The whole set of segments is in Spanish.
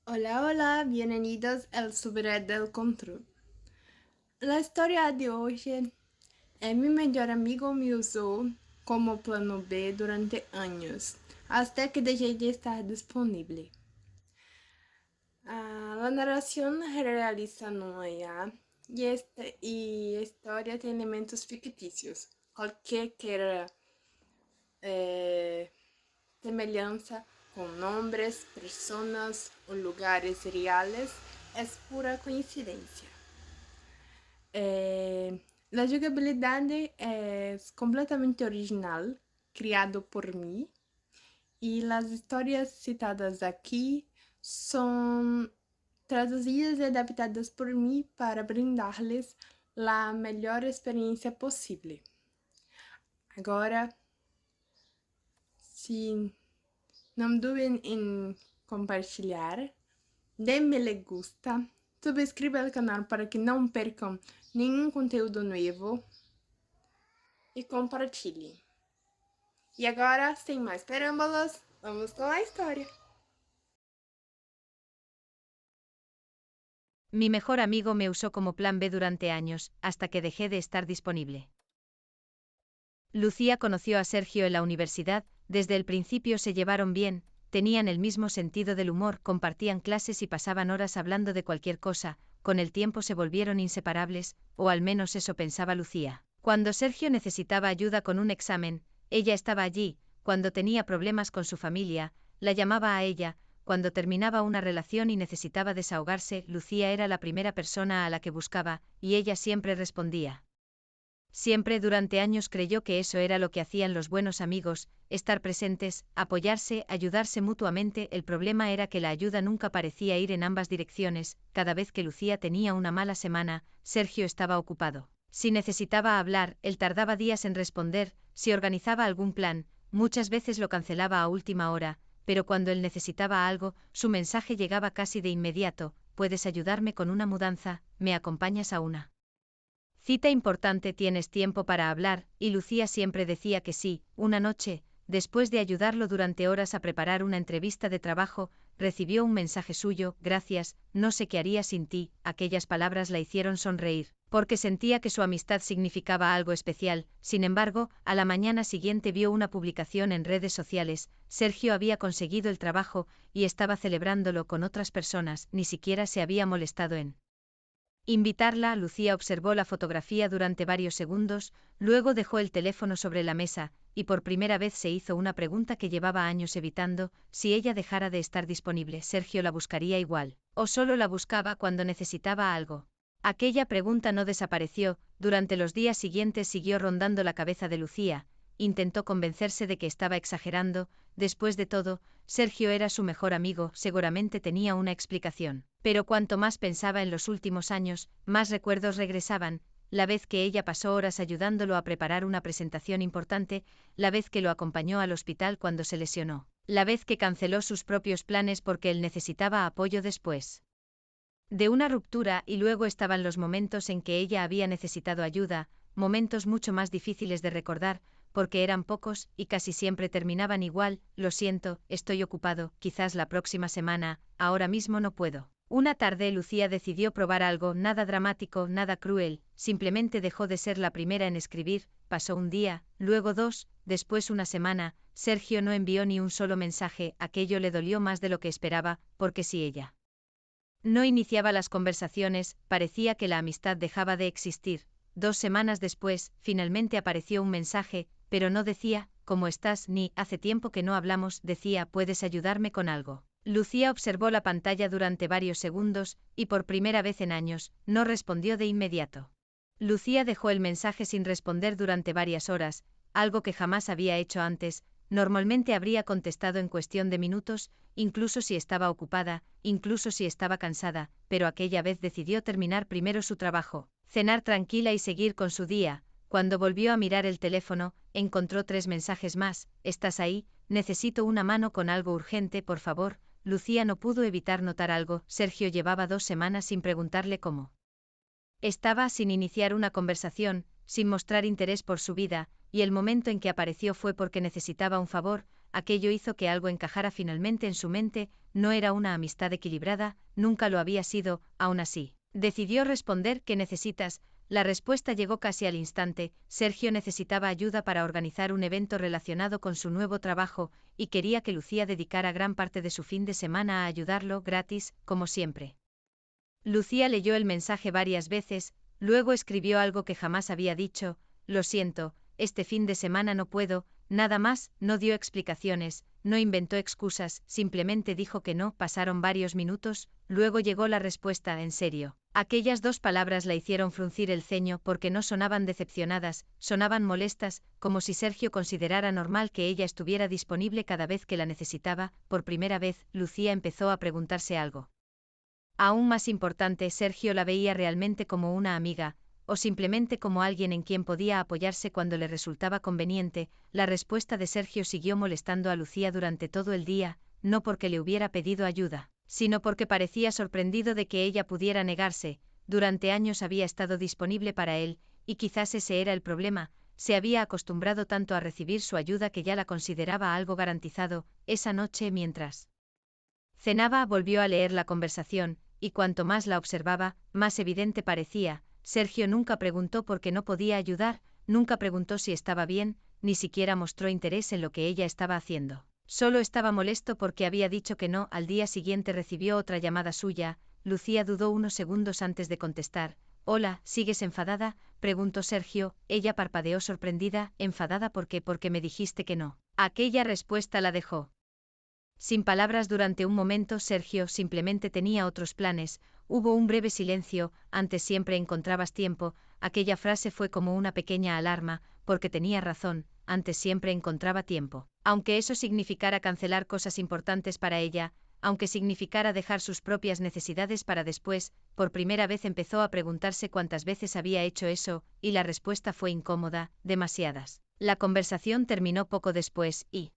Hola, hola, bienvenidos al Subred del Control. La historia de hoy mi mejor amigo me usó como plano B durante años, hasta que dejé de estar disponible. La narración se realiza no IA y historia tiene elementos ficticios. Cualquier semejanza con nombres, personas o lugares reales es pura coincidencia. La jugabilidade es completamente original, criado por mí, y las historias citadas aquí son traduzidas y adaptadas por mí para brindarles la melhor experiência possível. Agora, se não duden em compartilhar, denme gusta, subscreva o canal para que não percam nenhum conteúdo novo e compartilhem. E agora, sem mais perâmbulos, vamos com a história. Mi mejor amigo me usó como plan B durante años, hasta que dejé de estar disponible. Lucía conoció a Sergio en la universidad, desde el principio se llevaron bien, tenían el mismo sentido del humor, compartían clases y pasaban horas hablando de cualquier cosa, con el tiempo se volvieron inseparables, o al menos eso pensaba Lucía. Cuando Sergio necesitaba ayuda con un examen, ella estaba allí, cuando tenía problemas con su familia, la llamaba a ella, cuando terminaba una relación y necesitaba desahogarse, Lucía era la primera persona a la que buscaba, y ella siempre respondía. Siempre durante años creyó que eso era lo que hacían los buenos amigos, estar presentes, apoyarse, ayudarse mutuamente. El problema era que la ayuda nunca parecía ir en ambas direcciones. Cada vez que Lucía tenía una mala semana, Sergio estaba ocupado. Si necesitaba hablar, él tardaba días en responder. Si organizaba algún plan, muchas veces lo cancelaba a última hora, pero cuando él necesitaba algo, su mensaje llegaba casi de inmediato: ¿puedes ayudarme con una mudanza? ¿Me acompañas a una cita importante? ¿Tienes tiempo para hablar? Y Lucía siempre decía que sí. Una noche, después de ayudarlo durante horas a preparar una entrevista de trabajo, recibió un mensaje suyo: gracias, no sé qué haría sin ti. Aquellas palabras la hicieron sonreír, porque sentía que su amistad significaba algo especial. Sin embargo, a la mañana siguiente vio una publicación en redes sociales: Sergio había conseguido el trabajo, y estaba celebrándolo con otras personas. Ni siquiera se había molestado en invitarla. Lucía observó la fotografía durante varios segundos, luego dejó el teléfono sobre la mesa, y por primera vez se hizo una pregunta que llevaba años evitando: si ella dejara de estar disponible, ¿Sergio la buscaría igual? ¿O solo la buscaba cuando necesitaba algo? Aquella pregunta no desapareció. Durante los días siguientes siguió rondando la cabeza de Lucía. Intentó convencerse de que estaba exagerando. Después de todo, Sergio era su mejor amigo, seguramente tenía una explicación. Pero cuanto más pensaba en los últimos años, más recuerdos regresaban: la vez que ella pasó horas ayudándolo a preparar una presentación importante, la vez que lo acompañó al hospital cuando se lesionó, la vez que canceló sus propios planes porque él necesitaba apoyo después de una ruptura, y luego estaban los momentos en que ella había necesitado ayuda, momentos mucho más difíciles de recordar, porque eran pocos, y casi siempre terminaban igual: lo siento, estoy ocupado, quizás la próxima semana, ahora mismo no puedo. Una tarde Lucía decidió probar algo, nada dramático, nada cruel, simplemente dejó de ser la primera en escribir. Pasó un día, luego dos, después una semana, Sergio no envió ni un solo mensaje. Aquello le dolió más de lo que esperaba, porque si ella no iniciaba las conversaciones, parecía que la amistad dejaba de existir. 2 semanas después, finalmente apareció un mensaje, pero no decía «¿Cómo estás?» ni «Hace tiempo que no hablamos», decía «¿Puedes ayudarme con algo?». Lucía observó la pantalla durante varios segundos, y por primera vez en años, no respondió de inmediato. Lucía dejó el mensaje sin responder durante varias horas, algo que jamás había hecho antes. Normalmente habría contestado en cuestión de minutos, incluso si estaba ocupada, incluso si estaba cansada, pero aquella vez decidió terminar primero su trabajo, cenar tranquila y seguir con su día. Cuando volvió a mirar el teléfono, encontró 3 mensajes más: ¿estás ahí? Necesito una mano con algo urgente, por favor. Lucía no pudo evitar notar algo: Sergio llevaba 2 semanas sin preguntarle cómo estaba, sin iniciar una conversación, sin mostrar interés por su vida, y el momento en que apareció fue porque necesitaba un favor. aquello hizo que algo encajara finalmente en su mente, no era una amistad equilibrada, nunca lo había sido, aún así. Decidió responder ¿qué necesitas? La respuesta llegó casi al instante, Sergio necesitaba ayuda para organizar un evento relacionado con su nuevo trabajo, y quería que Lucía dedicara gran parte de su fin de semana a ayudarlo, gratis, como siempre. Lucía leyó el mensaje varias veces, luego escribió algo que jamás había dicho, lo siento, este fin de semana no puedo, nada más, no dio explicaciones, no inventó excusas, simplemente dijo que no, pasaron varios minutos, luego llegó la respuesta, en serio. Aquellas dos palabras la hicieron fruncir el ceño porque no sonaban decepcionadas, sonaban molestas, como si Sergio considerara normal que ella estuviera disponible cada vez que la necesitaba. Por primera vez, Lucía empezó a preguntarse algo. Aún más importante, Sergio la veía realmente como una amiga, o simplemente como alguien en quien podía apoyarse cuando le resultaba conveniente. La respuesta de Sergio siguió molestando a Lucía durante todo el día, no porque le hubiera pedido ayuda, sino porque parecía sorprendido de que ella pudiera negarse. Durante años había estado disponible para él, y quizás ese era el problema, se había acostumbrado tanto a recibir su ayuda que ya la consideraba algo garantizado. Esa noche, mientras cenaba, volvió a leer la conversación, y cuanto más la observaba, más evidente parecía. Sergio nunca preguntó por qué no podía ayudar, nunca preguntó si estaba bien, ni siquiera mostró interés en lo que ella estaba haciendo. Solo estaba molesto porque había dicho que no. Al día siguiente recibió otra llamada suya. Lucía dudó unos segundos antes de contestar. Hola, ¿sigues enfadada?, preguntó Sergio. Ella parpadeó sorprendida. ¿Enfadada por qué? Porque me dijiste que no. Aquella respuesta la dejó sin palabras durante un momento. Sergio simplemente tenía otros planes. Hubo un breve silencio. Antes siempre encontrabas tiempo. Aquella frase fue como una pequeña alarma, porque tenía razón, antes siempre encontraba tiempo. Aunque eso significara cancelar cosas importantes para ella, aunque significara dejar sus propias necesidades para después, por primera vez empezó a preguntarse cuántas veces había hecho eso, y la respuesta fue incómoda, demasiadas. La conversación terminó poco después, y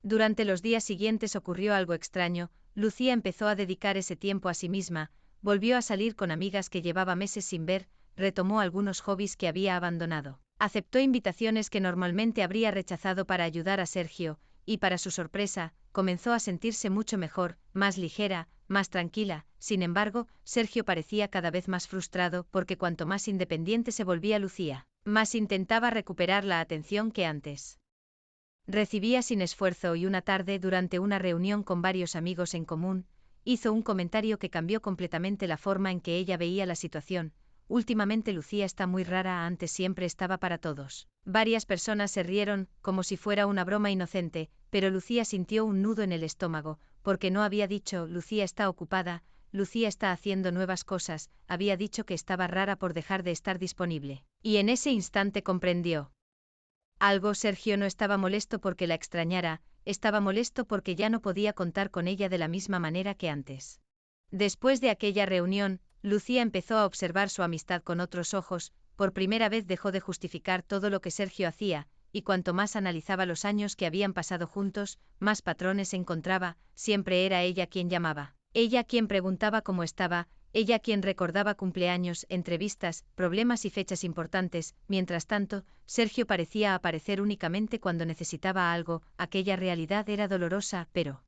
durante los días siguientes ocurrió algo extraño. Lucía empezó a dedicar ese tiempo a sí misma, volvió a salir con amigas que llevaba meses sin ver, retomó algunos hobbies que había abandonado. Aceptó invitaciones que normalmente habría rechazado para ayudar a Sergio, y para su sorpresa, comenzó a sentirse mucho mejor, más ligera, más tranquila. Sin embargo, Sergio parecía cada vez más frustrado porque cuanto más independiente se volvía Lucía, más intentaba recuperar la atención que antes recibía sin esfuerzo. Y una tarde, durante una reunión con varios amigos en común, hizo un comentario que cambió completamente la forma en que ella veía la situación. Últimamente Lucía está muy rara, antes siempre estaba para todos. Varias personas se rieron, como si fuera una broma inocente, pero Lucía sintió un nudo en el estómago, porque no había dicho, Lucía está ocupada, Lucía está haciendo nuevas cosas, había dicho que estaba rara por dejar de estar disponible. Y en ese instante comprendió algo. Sergio no estaba molesto porque la extrañara, estaba molesto porque ya no podía contar con ella de la misma manera que antes. Después de aquella reunión, Lucía empezó a observar su amistad con otros ojos. Por primera vez dejó de justificar todo lo que Sergio hacía, y cuanto más analizaba los años que habían pasado juntos, más patrones encontraba. Siempre era ella quien llamaba, ella quien preguntaba cómo estaba, ella quien recordaba cumpleaños, entrevistas, problemas y fechas importantes. Mientras tanto, Sergio parecía aparecer únicamente cuando necesitaba algo. Aquella realidad era dolorosa, pero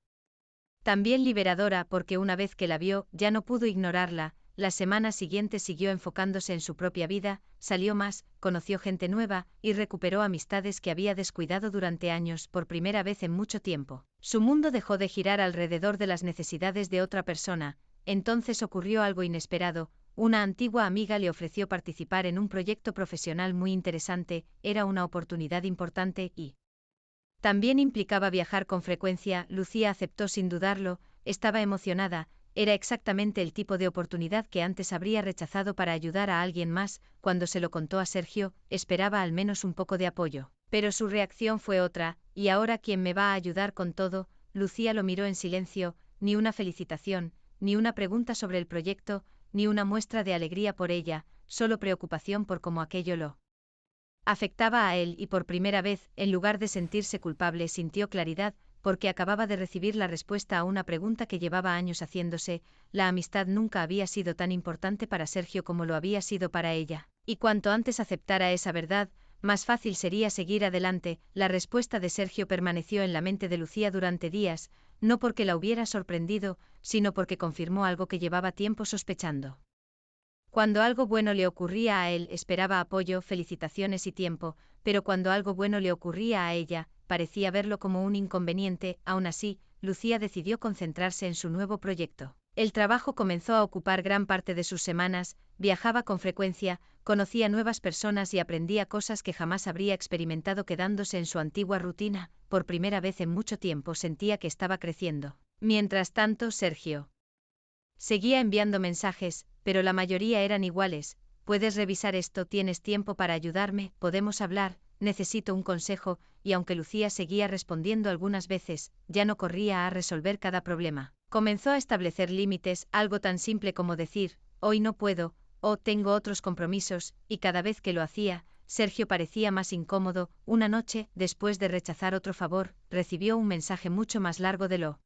también liberadora, porque una vez que la vio, ya no pudo ignorarla. La semana siguiente siguió enfocándose en su propia vida, salió más, conoció gente nueva, y recuperó amistades que había descuidado durante años. Por primera vez en mucho tiempo, su mundo dejó de girar alrededor de las necesidades de otra persona. Entonces ocurrió algo inesperado. Una antigua amiga le ofreció participar en un proyecto profesional muy interesante. Era una oportunidad importante y también implicaba viajar con frecuencia. Lucía aceptó sin dudarlo, estaba emocionada, era exactamente el tipo de oportunidad que antes habría rechazado para ayudar a alguien más. Cuando se lo contó a Sergio, esperaba al menos un poco de apoyo, pero su reacción fue otra. ¿Y ahora quién me va a ayudar con todo? Lucía lo miró en silencio. Ni una felicitación, ni una pregunta sobre el proyecto, ni una muestra de alegría por ella, solo preocupación por cómo aquello lo afectaba a él. Y por primera vez, en lugar de sentirse culpable, sintió claridad, porque acababa de recibir la respuesta a una pregunta que llevaba años haciéndose. La amistad nunca había sido tan importante para Sergio como lo había sido para ella, y cuanto antes aceptara esa verdad, más fácil sería seguir adelante. La respuesta de Sergio permaneció en la mente de Lucía durante días, no porque la hubiera sorprendido, sino porque confirmó algo que llevaba tiempo sospechando. Cuando algo bueno le ocurría a él, esperaba apoyo, felicitaciones y tiempo, pero cuando algo bueno le ocurría a ella, parecía verlo como un inconveniente. Aún así, Lucía decidió concentrarse en su nuevo proyecto. El trabajo comenzó a ocupar gran parte de sus semanas, viajaba con frecuencia, conocía nuevas personas y aprendía cosas que jamás habría experimentado quedándose en su antigua rutina. Por primera vez en mucho tiempo sentía que estaba creciendo. Mientras tanto, Sergio seguía enviando mensajes, pero la mayoría eran iguales. Puedes revisar esto, tienes tiempo para ayudarme, podemos hablar, necesito un consejo, y aunque Lucía seguía respondiendo algunas veces, ya no corría a resolver cada problema. Comenzó a establecer límites, algo tan simple como decir, hoy no puedo, o tengo otros compromisos, y cada vez que lo hacía, Sergio parecía más incómodo. Una noche, después de rechazar otro favor, recibió un mensaje mucho más largo de lo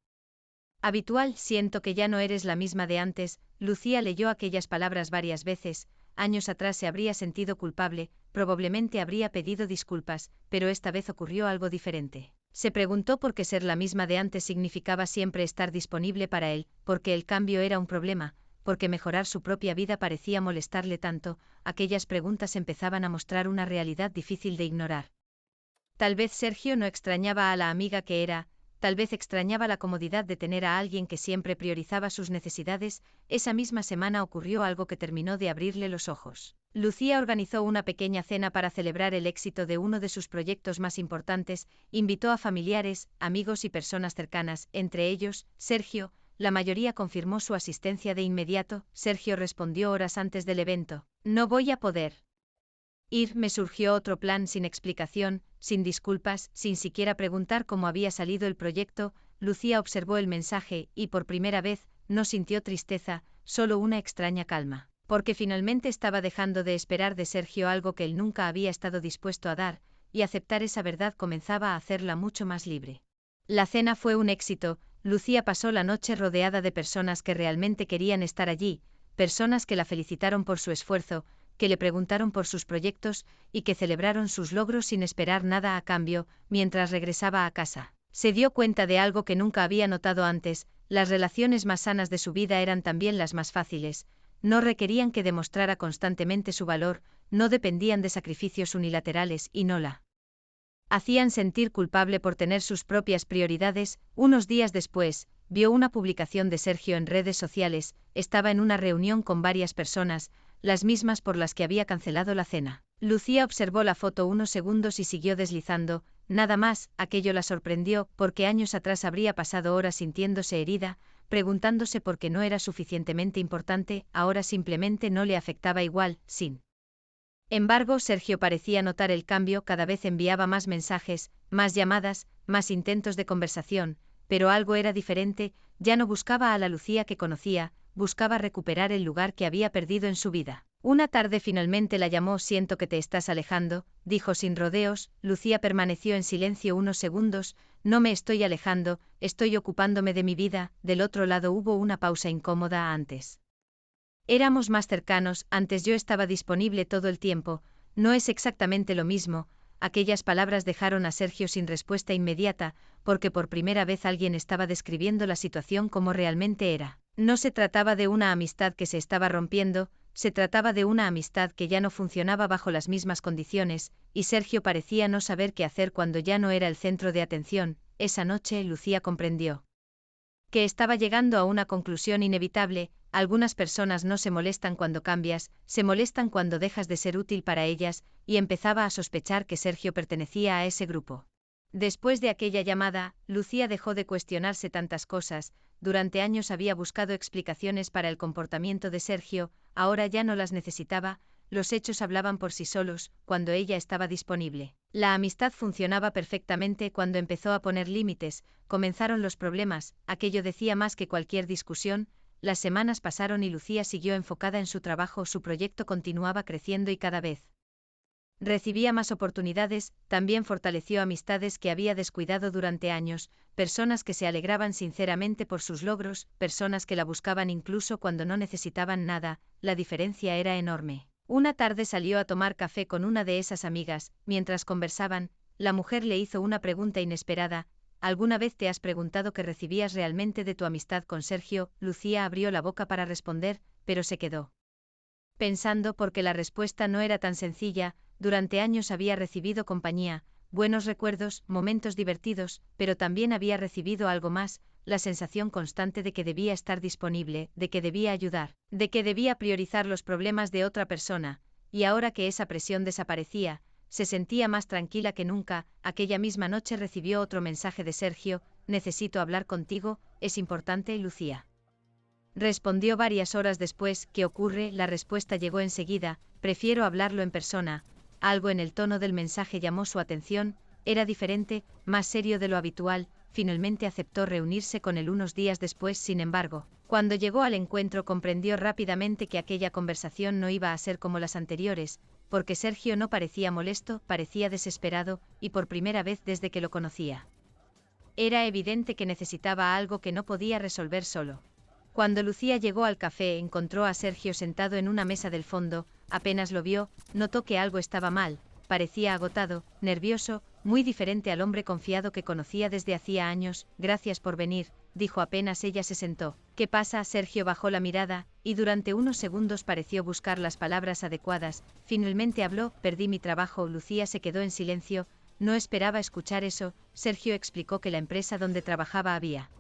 habitual. Siento que ya no eres la misma de antes. Lucía leyó aquellas palabras varias veces. Años atrás se habría sentido culpable, probablemente habría pedido disculpas, pero esta vez ocurrió algo diferente. Se preguntó por qué ser la misma de antes significaba siempre estar disponible para él, porque el cambio era un problema, porque mejorar su propia vida parecía molestarle tanto. Aquellas preguntas empezaban a mostrar una realidad difícil de ignorar. Tal vez Sergio no extrañaba a la amiga que era, tal vez extrañaba la comodidad de tener a alguien que siempre priorizaba sus necesidades. Esa misma semana ocurrió algo que terminó de abrirle los ojos. Lucía organizó una pequeña cena para celebrar el éxito de uno de sus proyectos más importantes, invitó a familiares, amigos y personas cercanas, entre ellos, Sergio. La mayoría confirmó su asistencia de inmediato. Sergio respondió horas antes del evento, no voy a poder ir. Me surgió otro plan sin explicación, sin disculpas, sin siquiera preguntar cómo había salido el proyecto. Lucía observó el mensaje y por primera vez no sintió tristeza, solo una extraña calma, porque finalmente estaba dejando de esperar de Sergio algo que él nunca había estado dispuesto a dar, y aceptar esa verdad comenzaba a hacerla mucho más libre. La cena fue un éxito. Lucía pasó la noche rodeada de personas que realmente querían estar allí, personas que la felicitaron por su esfuerzo, que le preguntaron por sus proyectos y que celebraron sus logros sin esperar nada a cambio. Mientras regresaba a casa, se dio cuenta de algo que nunca había notado antes: las relaciones más sanas de su vida eran también las más fáciles, no requerían que demostrara constantemente su valor, no dependían de sacrificios unilaterales y no la hacían sentir culpable por tener sus propias prioridades. Unos días después, vio una publicación de Sergio en redes sociales. Estaba en una reunión con varias personas, las mismas por las que había cancelado la cena. Lucía observó la foto unos segundos y siguió deslizando, nada más. Aquello la sorprendió, porque años atrás habría pasado horas sintiéndose herida, preguntándose por qué no era suficientemente importante. Ahora simplemente no le afectaba igual. Sin embargo, Sergio parecía notar el cambio. Cada vez enviaba más mensajes, más llamadas, más intentos de conversación, pero algo era diferente. Ya no buscaba a la Lucía que conocía, buscaba recuperar el lugar que había perdido en su vida. Una tarde finalmente la llamó. Siento que te estás alejando, dijo sin rodeos. Lucía permaneció en silencio unos segundos. No me estoy alejando, estoy ocupándome de mi vida. Del otro lado hubo una pausa incómoda. Antes éramos más cercanos, antes yo estaba disponible todo el tiempo. No es exactamente lo mismo. Aquellas palabras dejaron a Sergio sin respuesta inmediata, porque por primera vez alguien estaba describiendo la situación como realmente era. No se trataba de una amistad que se estaba rompiendo, se trataba de una amistad que ya no funcionaba bajo las mismas condiciones, y Sergio parecía no saber qué hacer cuando ya no era el centro de atención. Esa noche Lucía comprendió que estaba llegando a una conclusión inevitable. Algunas personas no se molestan cuando cambias, se molestan cuando dejas de ser útil para ellas, y empezaba a sospechar que Sergio pertenecía a ese grupo. Después de aquella llamada, Lucía dejó de cuestionarse tantas cosas. Durante años había buscado explicaciones para el comportamiento de Sergio, ahora ya no las necesitaba. Los hechos hablaban por sí solos. Cuando ella estaba disponible, la amistad funcionaba perfectamente. Cuando empezó a poner límites, comenzaron los problemas. Aquello decía más que cualquier discusión. Las semanas pasaron y Lucía siguió enfocada en su trabajo. Su proyecto continuaba creciendo y cada vez recibía más oportunidades. También fortaleció amistades que había descuidado durante años, personas que se alegraban sinceramente por sus logros, personas que la buscaban incluso cuando no necesitaban nada. La diferencia era enorme. Una tarde salió a tomar café con una de esas amigas. Mientras conversaban, la mujer le hizo una pregunta inesperada. ¿Alguna vez te has preguntado qué recibías realmente de tu amistad con Sergio? Lucía abrió la boca para responder, pero se quedó pensando porque la respuesta no era tan sencilla. Durante años había recibido compañía, buenos recuerdos, momentos divertidos, pero también había recibido algo más, la sensación constante de que debía estar disponible, de que debía ayudar, de que debía priorizar los problemas de otra persona, y ahora que esa presión desaparecía, se sentía más tranquila que nunca. Aquella misma noche recibió otro mensaje de Sergio: necesito hablar contigo, es importante. Lucía respondió varias horas después. ¿Qué ocurre? La respuesta llegó enseguida: prefiero hablarlo en persona. Algo en el tono del mensaje llamó su atención, era diferente, más serio de lo habitual. Finalmente aceptó reunirse con él unos días después. Sin embargo, cuando llegó al encuentro comprendió rápidamente que aquella conversación no iba a ser como las anteriores, porque Sergio no parecía molesto, parecía desesperado, y por primera vez desde que lo conocía. Era evidente que necesitaba algo que no podía resolver solo. Cuando Lucía llegó al café encontró a Sergio sentado en una mesa del fondo. Apenas lo vio, notó que algo estaba mal, parecía agotado, nervioso, muy diferente al hombre confiado que conocía desde hacía años. Gracias por venir, dijo apenas ella se sentó. ¿Qué pasa? Sergio bajó la mirada, y durante unos segundos pareció buscar las palabras adecuadas. Finalmente habló: perdí mi trabajo. Lucía se quedó en silencio, no esperaba escuchar eso. Sergio explicó que la empresa donde trabajaba había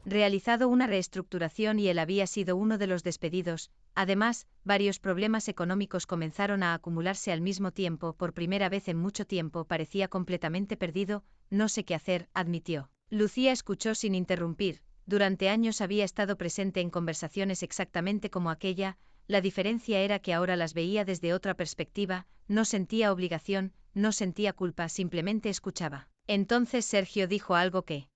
realizado una reestructuración y él había sido uno de los despedidos. Además, varios problemas económicos comenzaron a acumularse al mismo tiempo. Por primera vez en mucho tiempo parecía completamente perdido. No sé qué hacer, admitió. Lucía escuchó sin interrumpir. Durante años había estado presente en conversaciones exactamente como aquella. La diferencia era que ahora las veía desde otra perspectiva. No sentía obligación, no sentía culpa, simplemente escuchaba. Entonces Sergio dijo algo que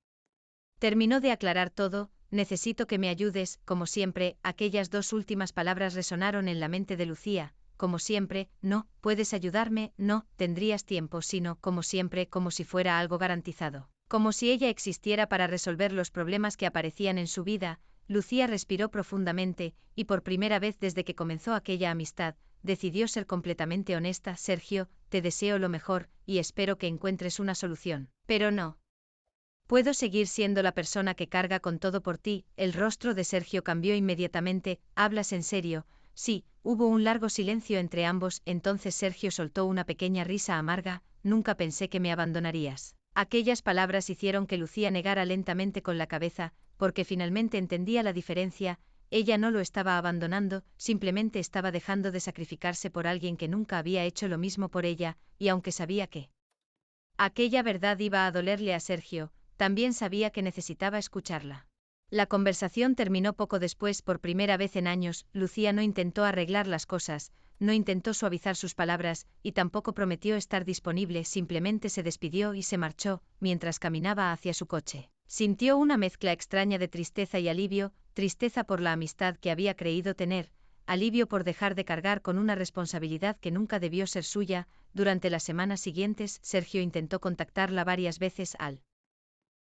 terminó de aclarar todo: necesito que me ayudes. Como siempre, aquellas dos últimas palabras resonaron en la mente de Lucía. Como siempre, no, puedes ayudarme, no, tendrías tiempo, sino, como siempre, como si fuera algo garantizado. Como si ella existiera para resolver los problemas que aparecían en su vida. Lucía respiró profundamente, y por primera vez desde que comenzó aquella amistad, decidió ser completamente honesta. Sergio, te deseo lo mejor, y espero que encuentres una solución. Pero no puedo seguir siendo la persona que carga con todo por ti. El rostro de Sergio cambió inmediatamente. ¿Hablas en serio? Sí. Hubo un largo silencio entre ambos. Entonces Sergio soltó una pequeña risa amarga. Nunca pensé que me abandonarías. Aquellas palabras hicieron que Lucía negara lentamente con la cabeza, porque finalmente entendía la diferencia. Ella no lo estaba abandonando, simplemente estaba dejando de sacrificarse por alguien que nunca había hecho lo mismo por ella, y aunque sabía que aquella verdad iba a dolerle a Sergio, también sabía que necesitaba escucharla. La conversación terminó poco después. Por primera vez en años, Lucía no intentó arreglar las cosas, no intentó suavizar sus palabras, y tampoco prometió estar disponible. Simplemente se despidió y se marchó. Mientras caminaba hacia su coche, sintió una mezcla extraña de tristeza y alivio: tristeza por la amistad que había creído tener, alivio por dejar de cargar con una responsabilidad que nunca debió ser suya. Durante las semanas siguientes, Sergio intentó contactarla varias veces, al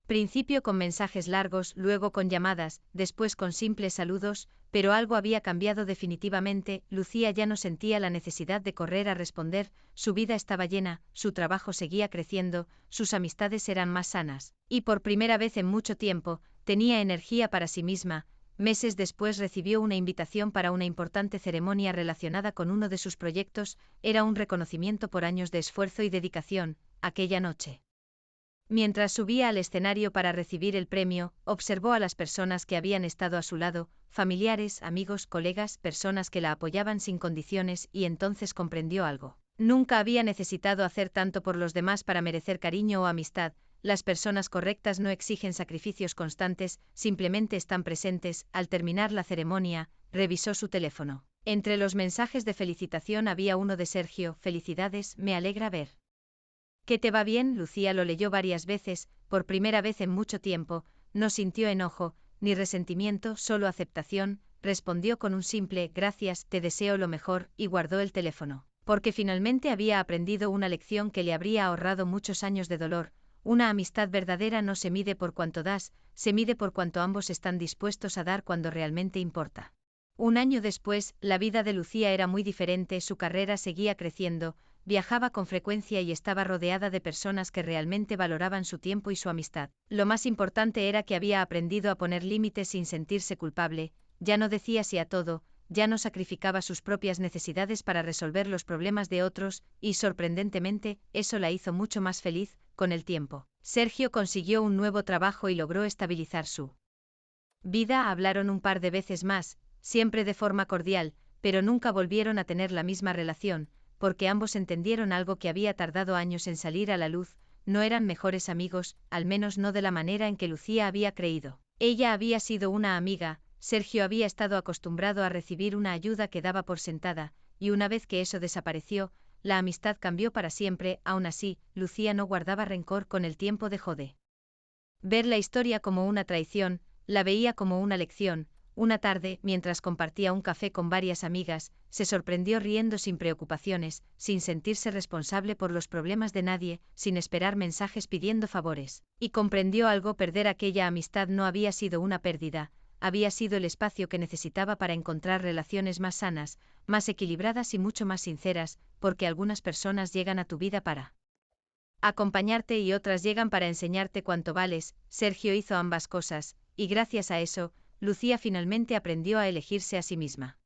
principio con mensajes largos, luego con llamadas, después con simples saludos, pero algo había cambiado definitivamente. Lucía ya no sentía la necesidad de correr a responder. Su vida estaba llena, su trabajo seguía creciendo, sus amistades eran más sanas, y por primera vez en mucho tiempo, tenía energía para sí misma. Meses después recibió una invitación para una importante ceremonia relacionada con uno de sus proyectos. Era un reconocimiento por años de esfuerzo y dedicación. Aquella noche, mientras subía al escenario para recibir el premio, observó a las personas que habían estado a su lado: familiares, amigos, colegas, personas que la apoyaban sin condiciones, y entonces comprendió algo. Nunca había necesitado hacer tanto por los demás para merecer cariño o amistad. Las personas correctas no exigen sacrificios constantes, simplemente están presentes. Al terminar la ceremonia, revisó su teléfono. Entre los mensajes de felicitación había uno de Sergio: felicidades, me alegra ver ¿qué te va bien? Lucía lo leyó varias veces. Por primera vez en mucho tiempo, no sintió enojo, ni resentimiento, solo aceptación. Respondió con un simple gracias, te deseo lo mejor, y guardó el teléfono, porque finalmente había aprendido una lección que le habría ahorrado muchos años de dolor. Una amistad verdadera no se mide por cuánto das, se mide por cuánto ambos están dispuestos a dar cuando realmente importa. Un año después, la vida de Lucía era muy diferente, su carrera seguía creciendo, viajaba con frecuencia y estaba rodeada de personas que realmente valoraban su tiempo y su amistad. Lo más importante era que había aprendido a poner límites sin sentirse culpable, ya no decía sí a todo, ya no sacrificaba sus propias necesidades para resolver los problemas de otros, y sorprendentemente, eso la hizo mucho más feliz. Con el tiempo, Sergio consiguió un nuevo trabajo y logró estabilizar su vida. Hablaron un par de veces más, siempre de forma cordial, pero nunca volvieron a tener la misma relación, porque ambos entendieron algo que había tardado años en salir a la luz: no eran mejores amigos, al menos no de la manera en que Lucía había creído. Ella había sido una amiga, Sergio había estado acostumbrado a recibir una ayuda que daba por sentada, y una vez que eso desapareció, la amistad cambió para siempre. Aún así, Lucía no guardaba rencor. Con el tiempo dejó de ver la historia como una traición, la veía como una lección. Una tarde, mientras compartía un café con varias amigas, se sorprendió riendo sin preocupaciones, sin sentirse responsable por los problemas de nadie, sin esperar mensajes pidiendo favores. Y comprendió algo: perder aquella amistad no había sido una pérdida, había sido el espacio que necesitaba para encontrar relaciones más sanas, más equilibradas y mucho más sinceras, porque algunas personas llegan a tu vida para acompañarte y otras llegan para enseñarte cuánto vales. Sergio hizo ambas cosas, y gracias a eso, Lucía finalmente aprendió a elegirse a sí misma.